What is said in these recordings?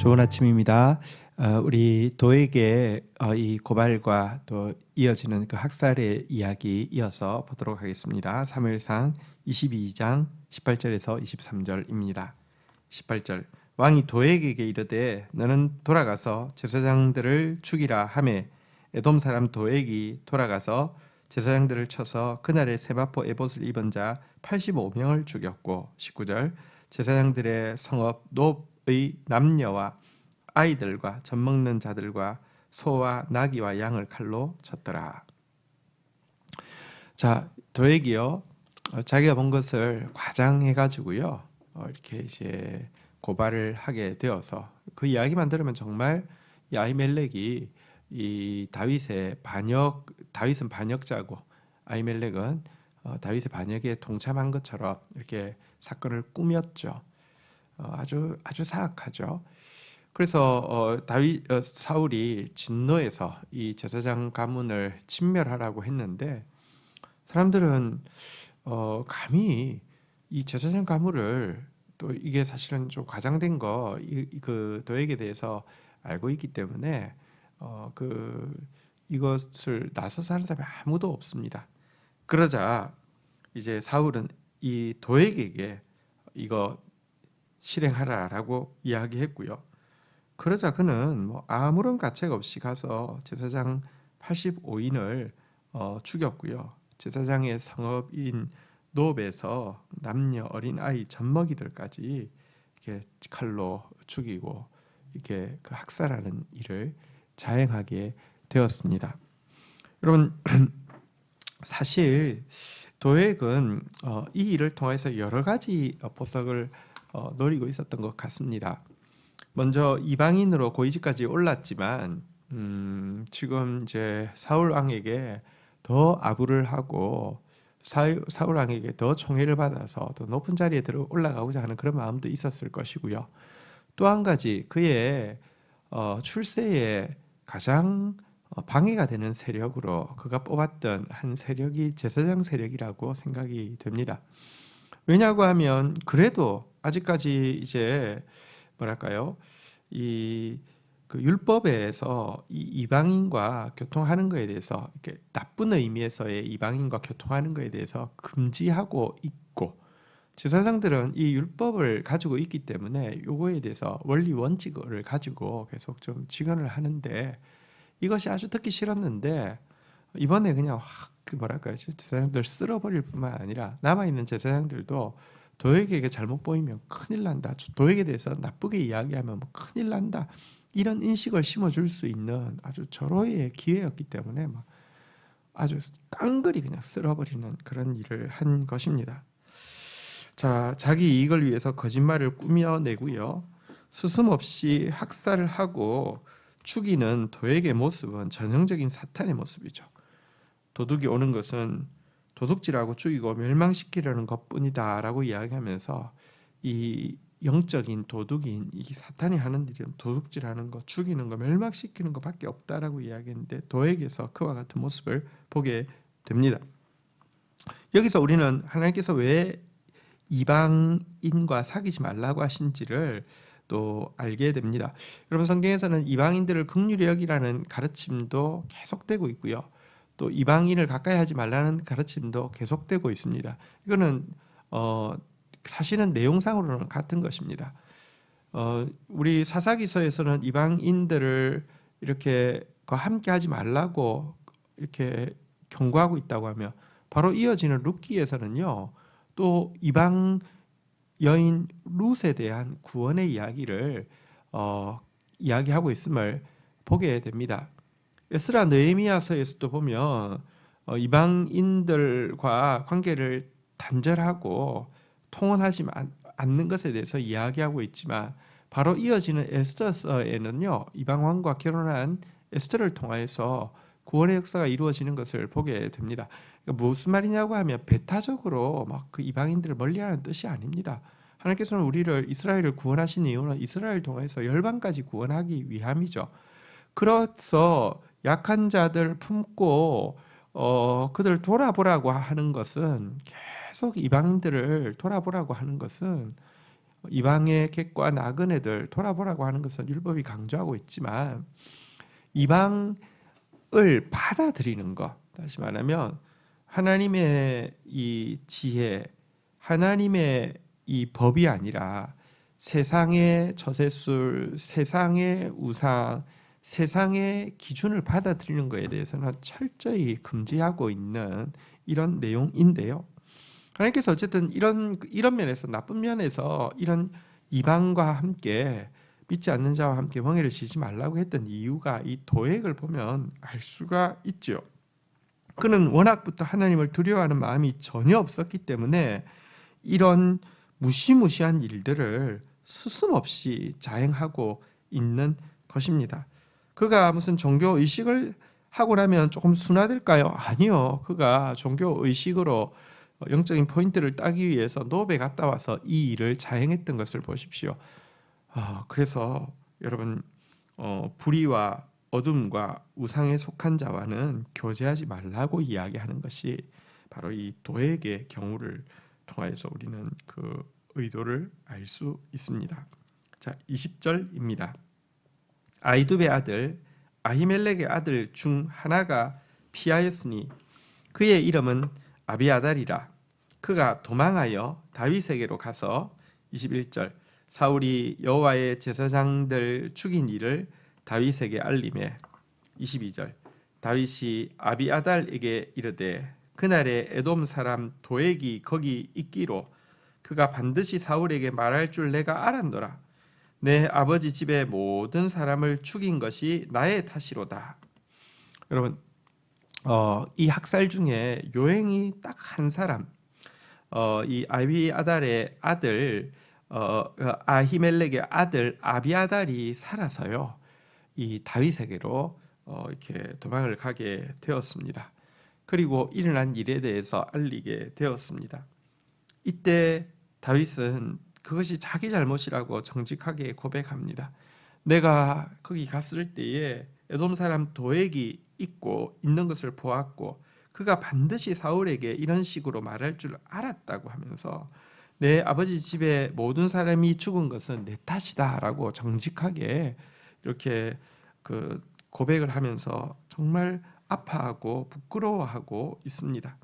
좋은 아침입니다. 우리 도에게 이 고발과 또 이어지는 그 학살의 이야기 이어서 보도록 하겠습니다. 사무엘상 22장 18절에서 23절입니다. 18절 왕이 도에게게 이르되 너는 돌아가서 제사장들을 죽이라 하매 에돔 사람 도액이 돌아가서 제사장들을 쳐서 그날에 세마포 에봇을 입은 자 85명을 죽였고 19절 제사장들의 성읍 놉의 남녀와 아이들과 젖 먹는 자들과 소와 나귀와 양을 칼로 쳤더라. 자, 도액이요 자기가 본 것을 과장해가지고요 이렇게 이제 고발을 하게 되어서 그 이야기만 들으면 정말 이 아히멜렉이 이 다윗은 반역자고 아히멜렉은 다윗의 반역에 동참한 것처럼 이렇게 사건을 꾸몄죠. 아주 사악하죠. 그래서 사울이 진노해서 이 제사장 가문을 진멸하라고 했는데 사람들은 감히 이 제사장 가문을 또 이게 사실은 좀 과장된 거 그 도액에 대해서 알고 있기 때문에 이것을 나서서 하는 사람이 아무도 없습니다. 그러자 이제 사울은 이 도액에게 이거 실행하라라고 이야기했고요. 그러자 그는 아무런 가책 없이 가서 제사장 85인을 죽였고요. 제사장의 성읍인 놉에서 남녀 어린 아이 젖먹이들까지 이렇게 칼로 죽이고 이렇게 그 학살하는 일을 자행하게 되었습니다. 여러분 사실 도액은 이 일을 통해서 여러 가지 보석을 노리고 있었던 것 같습니다. 먼저 이방인으로 고위직까지 올랐지만 지금 이제 사울 왕에게 더 아부를 하고 사울 왕에게 더 총애를 받아서 더 높은 자리에 들어 올라가고자 하는 그런 마음도 있었을 것이고요. 또 한 가지 그의 출세에 가장 방해가 되는 세력으로 그가 뽑았던 한 세력이 제사장 세력이라고 생각이 됩니다. 왜냐고 하면 그래도 아직까지 이제 뭐랄까요? 그 율법에서 이 이방인과 교통하는 것에 대해서 이렇게 나쁜 의미에서의 이방인과 교통하는 것에 대해서 금지하고 있고 제사장들은 이 율법을 가지고 있기 때문에 요거에 대해서 원리 원칙을 가지고 계속 좀 직언을 하는데 이것이 아주 듣기 싫었는데 이번에 그냥 확 제사장들 쓸어버릴 뿐만 아니라 남아있는 제사장들도 도액에게 잘못 보이면 큰일 난다. 도액에 대해서 나쁘게 이야기하면 큰일 난다. 이런 인식을 심어줄 수 있는 아주 절호의 기회였기 때문에 아주 깡그리 그냥 쓸어버리는 그런 일을 한 것입니다. 자, 자기 이익을 위해서 거짓말을 꾸며내고요. 스스럼없이 학살을 하고 죽이는 도액의 모습은 전형적인 사탄의 모습이죠. 도둑이 오는 것은 도둑질하고 죽이고 멸망시키려는 것뿐이다 라고 이야기하면서 이 영적인 도둑인 이 사탄이 하는 일은 도둑질하는 거, 죽이는 거, 멸망시키는 것밖에 없다라고 이야기했는데 도액에서 그와 같은 모습을 보게 됩니다. 여기서 우리는 하나님께서 왜 이방인과 사귀지 말라고 하신지를 또 알게 됩니다. 여러분 성경에서는 이방인들을 긍휼히 여기라는 가르침도 계속되고 있고요. 또 이방인을 가까이 하지 말라는 가르침도 계속되고 있습니다. 이거는 사실은 내용상으로는 같은 것입니다. 우리 사사기서에서는 이방인들을 이렇게 함께 하지 말라고 이렇게 경고하고 있다고 하며 바로 이어지는 룻기에서는요. 또 이방 여인 룻에 대한 구원의 이야기를 이야기하고 있음을 보게 됩니다. 에스라 느헤미야서에서도 보면 이방인들과 관계를 단절하고 통혼하지 않는 것에 대해서 이야기하고 있지만 바로 이어지는 에스더서에는요 이방 왕과 결혼한 에스더를 통해서 구원의 역사가 이루어지는 것을 보게 됩니다. 그러니까 무슨 말이냐고 하면 배타적으로 그 이방인들을 멀리하는 뜻이 아닙니다. 하나님께서는 우리를 이스라엘을 구원하신 이유는 이스라엘 통해서 열방까지 구원하기 위함이죠. 그래서 약한 자들 품고 그들 돌아보라고 하는 것은 계속 이방인들을 돌아보라고 하는 것은 이방의 객과 나그네들 돌아보라고 하는 것은 율법이 강조하고 있지만 이방을 받아들이는 것, 다시 말하면 하나님의 이 지혜, 하나님의 이 법이 아니라 세상의 저세술, 세상의 우상, 세상의 기준을 받아들이는 것에 대해서는 철저히 금지하고 있는 이런 내용인데요. 하나님께서 어쨌든 이런 면에서, 나쁜 면에서 이런 이방과 함께 믿지 않는 자와 함께 멍에를 지지 말라고 했던 이유가 이 도액을 보면 알 수가 있죠. 그는 워낙부터 하나님을 두려워하는 마음이 전혀 없었기 때문에 이런 무시무시한 일들을 스스럼없이 자행하고 있는 것입니다. 그가 무슨 종교 의식을 하고 나면 조금 순화될까요? 아니요. 그가 종교 의식으로 영적인 포인트를 따기 위해서 노베 갔다 와서 이 일을 자행했던 것을 보십시오. 그래서 여러분, 불의와 어둠과 우상에 속한 자와는 교제하지 말라고 이야기하는 것이 바로 이 도액의 경우를 통하여서 우리는 그 의도를 알 수 있습니다. 자, 20절입니다. 아이두베 아들 아히멜렉의 아들 중 하나가 피하였으니 그의 이름은 아비아달이라. 그가 도망하여 다윗에게로 가서 21절 사울이 여호와의 제사장들 죽인 일을 다윗에게 알림해 22절 다윗이 아비아달에게 이르되 그날에 에돔 사람 도액이 거기 있기로 그가 반드시 사울에게 말할 줄 내가 알았노라. 내 아버지 집의 모든 사람을 죽인 것이 나의 탓이로다. 여러분, 이 학살 중에 요행이 딱 한 사람, 이 아비아달의 아들, 아히멜렉의 아들 아비아달이 살아서요, 이 다윗에게로 이렇게 도망을 가게 되었습니다. 그리고 일어난 일에 대해서 알리게 되었습니다. 이때 다윗은 그것이 자기 잘못이라고 정직하게 고백합니다. 내가 거기 갔을 때에 에돔 사람 도액이 있고 있는 것을 보았고 그가 반드시 사울에게 이런 식으로 말할 줄 알았다고 하면서 내 아버지 집에 모든 사람이 죽은 것은 내 탓이다라고 정직하게 이렇게 그 고백을 하면서 정말 아파하고 부끄러워하고 있습니다.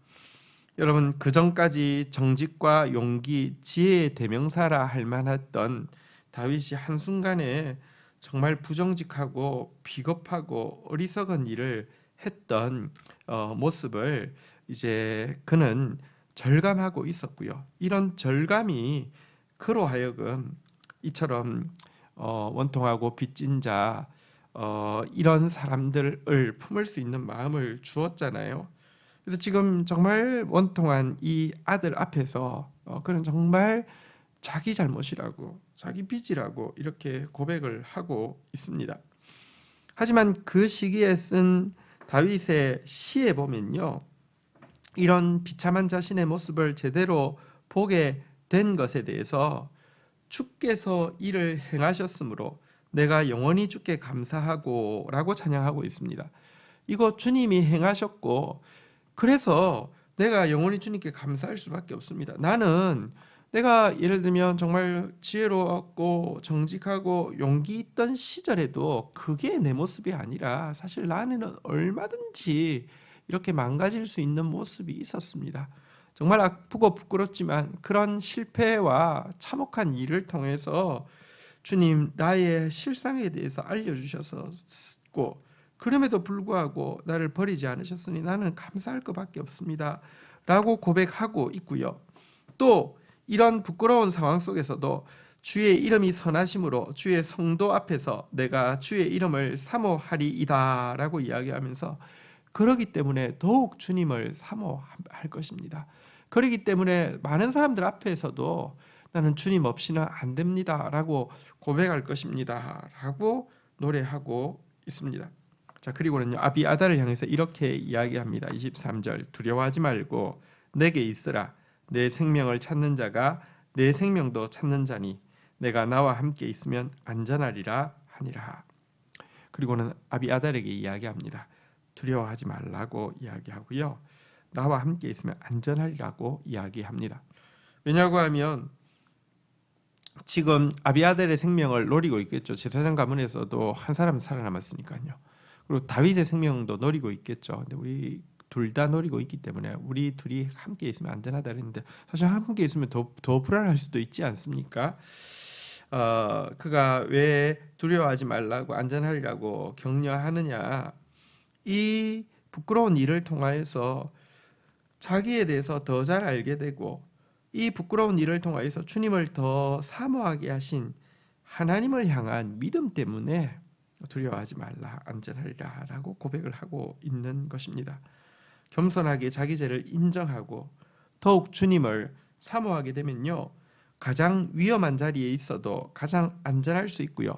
여러분, 그 전까지 정직과 용기, 지혜의 대명사라 할 만했던 다윗이 한순간에 정말 부정직하고 비겁하고 어리석은 일을 했던 모습을 이제 그는 절감하고 있었고요. 이런 절감이 그로 하여금 이처럼 원통하고 빚진 자, 이런 사람들을 품을 수 있는 마음을 주었잖아요. 그래서 지금 정말 원통한 이 아들 앞에서 그는 정말 자기 잘못이라고, 자기 빚이라고 이렇게 고백을 하고 있습니다. 하지만 그 시기에 쓴 다윗의 시에 보면요, 이런 비참한 자신의 모습을 제대로 보게 된 것에 대해서 주께서 이를 행하셨으므로 내가 영원히 주께 감사하고 라고 찬양하고 있습니다. 이거 주님이 행하셨고 그래서 내가 영원히 주님께 감사할 수밖에 없습니다. 나는 내가 예를 들면 정말 지혜로웠고 정직하고 용기 있던 시절에도 그게 내 모습이 아니라 사실 나는 얼마든지 이렇게 망가질 수 있는 모습이 있었습니다. 정말 아프고 부끄럽지만 그런 실패와 참혹한 일을 통해서 주님 나의 실상에 대해서 알려주셨고 그럼에도 불구하고 나를 버리지 않으셨으니 나는 감사할 것밖에 없습니다 라고 고백하고 있고요. 또 이런 부끄러운 상황 속에서도 주의 이름이 선하심으로 주의 성도 앞에서 내가 주의 이름을 사모하리이다 라고 이야기하면서 그러기 때문에 더욱 주님을 사모할 것입니다. 그러기 때문에 많은 사람들 앞에서도 나는 주님 없이는 안 됩니다 라고 고백할 것입니다 라고 노래하고 있습니다. 자, 그리고는요, 아비아달을 향해서 이렇게 이야기합니다. 23절 두려워하지 말고 내게 있으라. 내 생명을 찾는 자가 내 생명도 찾는 자니 내가 나와 함께 있으면 안전하리라 하니라. 그리고는 아비아달에게 이야기합니다. 두려워하지 말라고 이야기하고요, 나와 함께 있으면 안전하리라고 이야기합니다. 왜냐고 하면 지금 아비아델의 생명을 노리고 있겠죠. 제사장 가문에서도 한 사람 살아남았으니까요. 그리고 다윗의 생명도 노리고 있겠죠. 근데 우리 둘 다 노리고 있기 때문에 우리 둘이 함께 있으면 안전하다 그랬는데 사실 함께 있으면 더 불안할 수도 있지 않습니까? 그가 왜 두려워하지 말라고 안전하리라고 격려하느냐? 이 부끄러운 일을 통하여서 자기에 대해서 더 잘 알게 되고 이 부끄러운 일을 통하여서 주님을 더 사모하게 하신 하나님을 향한 믿음 때문에 두려워하지 말라 안전하리라 라고 고백을 하고 있는 것입니다. 겸손하게 자기 죄를 인정하고 더욱 주님을 사모하게 되면요, 가장 위험한 자리에 있어도 가장 안전할 수 있고요,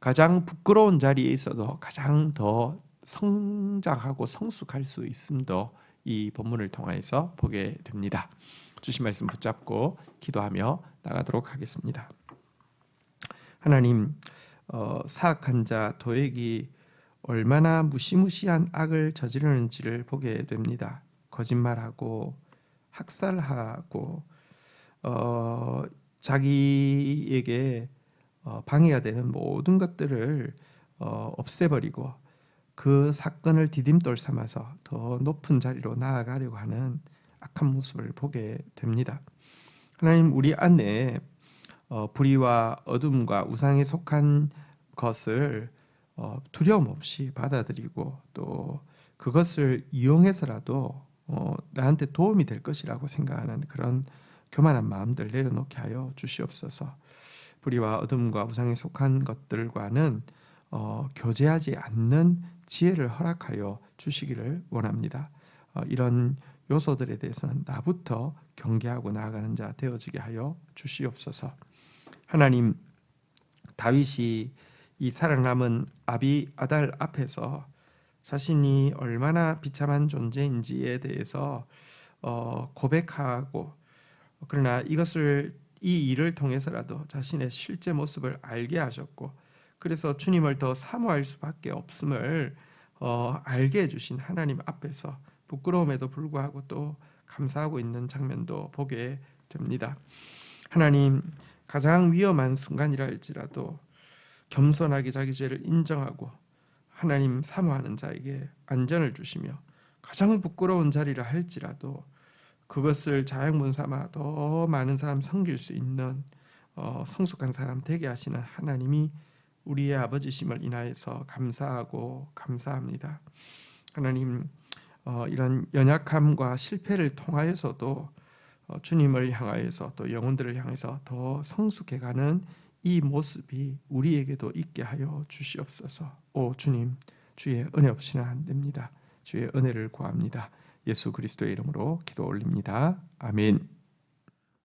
가장 부끄러운 자리에 있어도 가장 더 성장하고 성숙할 수 있음도 이 본문을 통해서 보게 됩니다. 주신 말씀 붙잡고 기도하며 나가도록 하겠습니다. 하나님, 사악한 자 도액이 얼마나 무시무시한 악을 저지르는지를 보게 됩니다. 거짓말하고 학살하고 자기에게 방해가 되는 모든 것들을 없애버리고 그 사건을 디딤돌 삼아서 더 높은 자리로 나아가려고 하는 악한 모습을 보게 됩니다. 하나님, 우리 안에 불의와 어둠과 우상에 속한 것을 두려움 없이 받아들이고 또 그것을 이용해서라도 나한테 도움이 될 것이라고 생각하는 그런 교만한 마음들 내려놓게 하여 주시옵소서. 불의와 어둠과 우상에 속한 것들과는 교제하지 않는 지혜를 허락하여 주시기를 원합니다. 이런 요소들에 대해서는 나부터 경계하고 나아가는 자 되어지게 하여 주시옵소서. 하나님, 다윗이 이 살아남은 아비아달 앞에서 자신이 얼마나 비참한 존재인지에 대해서 고백하고, 그러나 이 일을 통해서라도 자신의 실제 모습을 알게 하셨고, 그래서 주님을 더 사모할 수밖에 없음을 알게 해주신 하나님 앞에서 부끄러움에도 불구하고 또 감사하고 있는 장면도 보게 됩니다. 하나님, 가장 위험한 순간이라 할지라도 겸손하게 자기 죄를 인정하고 하나님 사모하는 자에게 안전을 주시며, 가장 부끄러운 자리라 할지라도 그것을 자양분 삼아 더 많은 사람 섬길 수 있는 성숙한 사람 되게 하시는 하나님이 우리의 아버지심을 인하여서 감사하고 감사합니다. 하나님, 이런 연약함과 실패를 통하여서도 주님을 향하여서 또 영혼들을 향해서 더 성숙해가는 이 모습이 우리에게도 있게 하여 주시옵소서. 오 주님, 주의 은혜 없이는 안 됩니다. 주의 은혜를 구합니다. 예수 그리스도의 이름으로 기도 올립니다. 아멘.